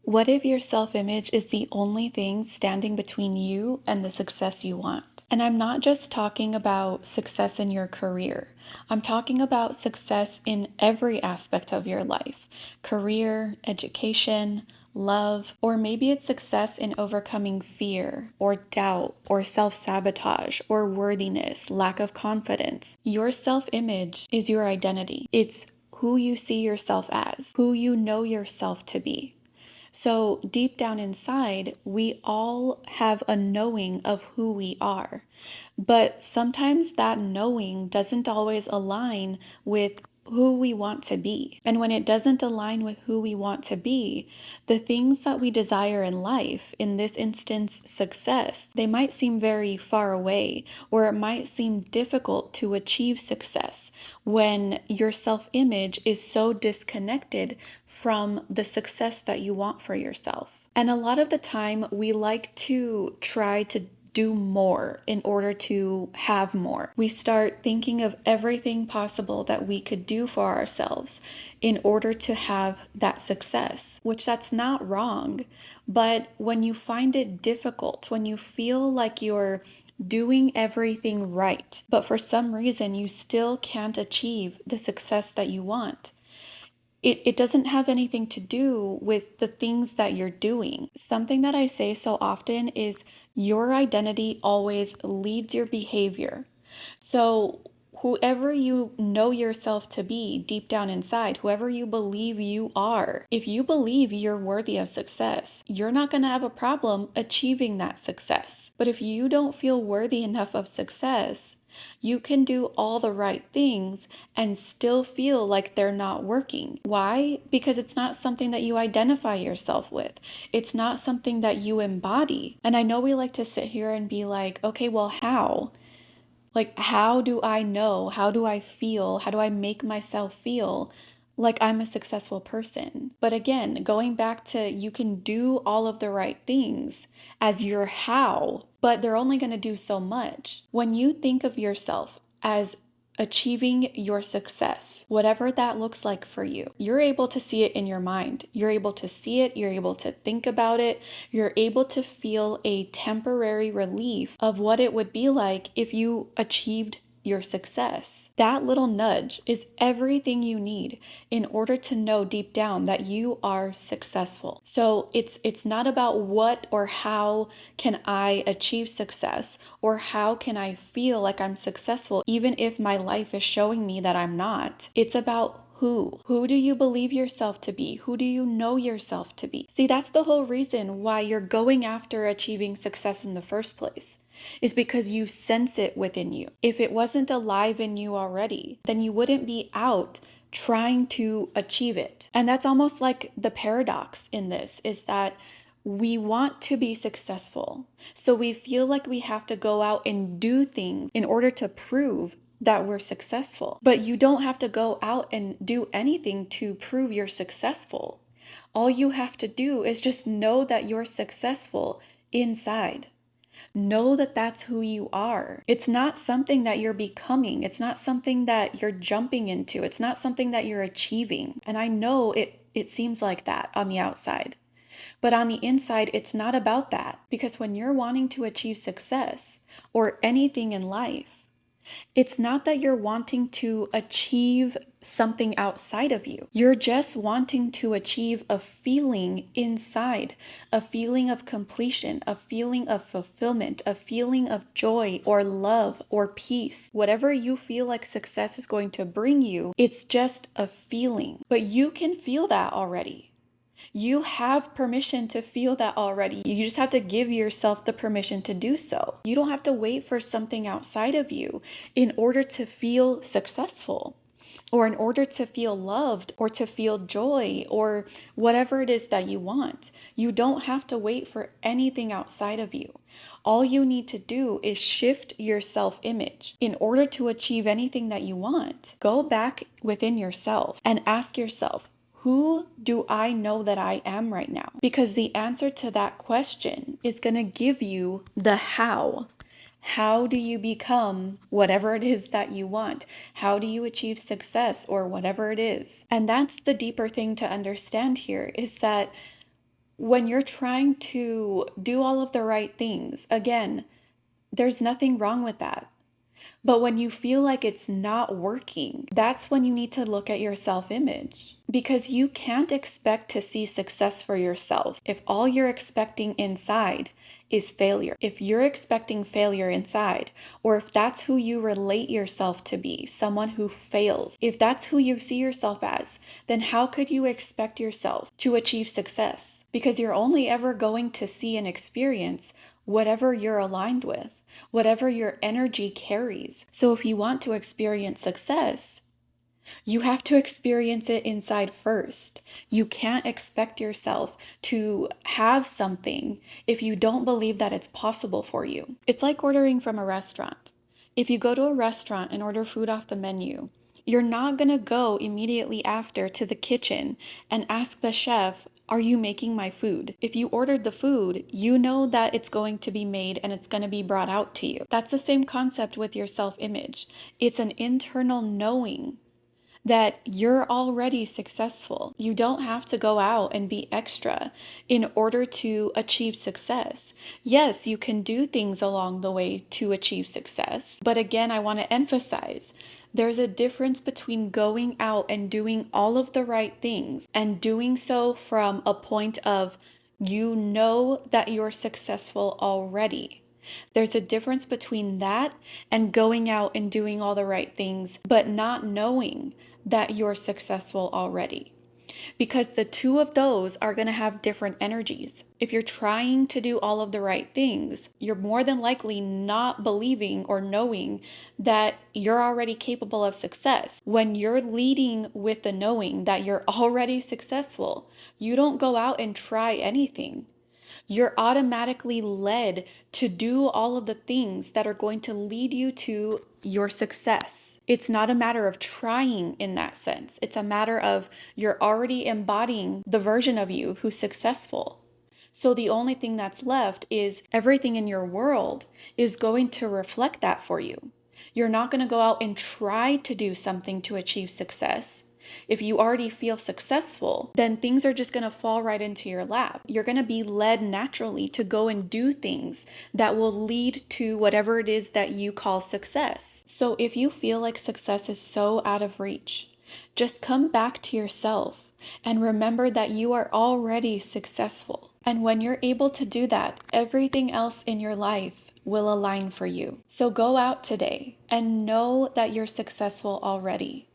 What if your self-image is the only thing standing between you and the success you want? And I'm not just talking about success in your career. I'm talking about success in every aspect of your life: career, education, love, or maybe it's success in overcoming fear or doubt or self-sabotage or worthiness, lack of confidence. Your self-image is your identity. It's who you see yourself as, who you know yourself to be. So, deep down inside, we all have a knowing of who we are. But sometimes that knowing doesn't always align with who we want to be. And when it doesn't align with who we want to be, the things that we desire in life, in this instance, success, they might seem very far away, or it might seem difficult to achieve success when your self-image is so disconnected from the success that you want for yourself. And a lot of the time, we like to try to do more in order to have more. We start thinking of everything possible that we could do for ourselves in order to have that success, which that's not wrong. But when you find it difficult, when you feel like you're doing everything right, but for some reason you still can't achieve the success that you want, it doesn't have anything to do with the things that you're doing. Something that I say so often is your identity always leads your behavior. So, whoever you know yourself to be deep down inside, whoever you believe you are, if you believe you're worthy of success, you're not going to have a problem achieving that success. But if you don't feel worthy enough of success, you can do all the right things and still feel like they're not working. Why? Because it's not something that you identify yourself with. It's not something that you embody. And I know we like to sit here and be like, okay, well, how? Like, how do I know? How do I feel? How do I make myself feel like I'm a successful person? But again, going back to you can do all of the right things as your how, but they're only going to do so much. When you think of yourself as achieving your success, whatever that looks like for you, you're able to see it in your mind. You're able to see it. You're able to think about it. You're able to feel a temporary relief of what it would be like if you achieved your success. That little nudge is everything you need in order to know deep down that you are successful. So it's not about what or how can I achieve success or how can I feel like I'm successful even if my life is showing me that I'm not. It's about who? Who do you believe yourself to be? Who do you know yourself to be? See, that's the whole reason why you're going after achieving success in the first place, is because you sense it within you. If it wasn't alive in you already, then you wouldn't be out trying to achieve it. And that's almost like the paradox in this, is that we want to be successful. So we feel like we have to go out and do things in order to prove that we're successful. But you don't have to go out and do anything to prove you're successful. All you have to do is just know that you're successful inside. Know that that's who you are. It's not something that you're becoming. It's not something that you're jumping into. It's not something that you're achieving. And I know it seems like that on the outside. But on the inside, it's not about that. Because when you're wanting to achieve success or anything in life, it's not that you're wanting to achieve something outside of you. You're just wanting to achieve a feeling inside, a feeling of completion, a feeling of fulfillment, a feeling of joy or love or peace. Whatever you feel like success is going to bring you, it's just a feeling. But you can feel that already. You have permission to feel that already. You just have to give yourself the permission to do so. You don't have to wait for something outside of you in order to feel successful, or in order to feel loved, or to feel joy, or whatever it is that you want. You don't have to wait for anything outside of you. All you need to do is shift your self-image. In order to achieve anything that you want, go back within yourself and ask yourself, who do I know that I am right now? Because the answer to that question is going to give you the how. How do you become whatever it is that you want? How do you achieve success or whatever it is? And that's the deeper thing to understand here, is that When you're trying to do all of the right things, again, there's nothing wrong with that. But when you feel like it's not working, that's when you need to look at your self image. Because you can't expect to see success for yourself if all you're expecting inside is failure. If you're expecting failure inside, or if that's who you relate yourself to be, someone who fails, if that's who you see yourself as, then how could you expect yourself to achieve success? Because you're only ever going to see and experience whatever you're aligned with, whatever your energy carries. So if you want to experience success, you have to experience it inside first. You can't expect yourself to have something if you don't believe that it's possible for you. It's like ordering from a restaurant. If you go to a restaurant and order food off the menu, you're not going to go immediately after to the kitchen and ask the chef, are you making my food? If you ordered the food, you know that it's going to be made and it's going to be brought out to you. That's the same concept with your self-image. It's an internal knowing that you're already successful. You don't have to go out and be extra in order to achieve success. Yes, you can do things along the way to achieve success. But again, I want to emphasize there's a difference between going out and doing all of the right things and doing so from a point of you know that you're successful already. There's a difference between that and going out and doing all the right things, but not knowing that you're successful already. Because the two of those are going to have different energies. If you're trying to do all of the right things, you're more than likely not believing or knowing that you're already capable of success. When you're leading with the knowing that you're already successful, you don't go out and try anything. You're automatically led to do all of the things that are going to lead you to your success. It's not a matter of trying in that sense. It's a matter of you're already embodying the version of you who's successful. So the only thing that's left is everything in your world is going to reflect that for you. You're not going to go out and try to do something to achieve success. If you already feel successful, then things are just going to fall right into your lap. You're going to be led naturally to go and do things that will lead to whatever it is that you call success. So if you feel like success is so out of reach, just come back to yourself and remember that you are already successful. And when you're able to do that, everything else in your life will align for you. So go out today and know that you're successful already.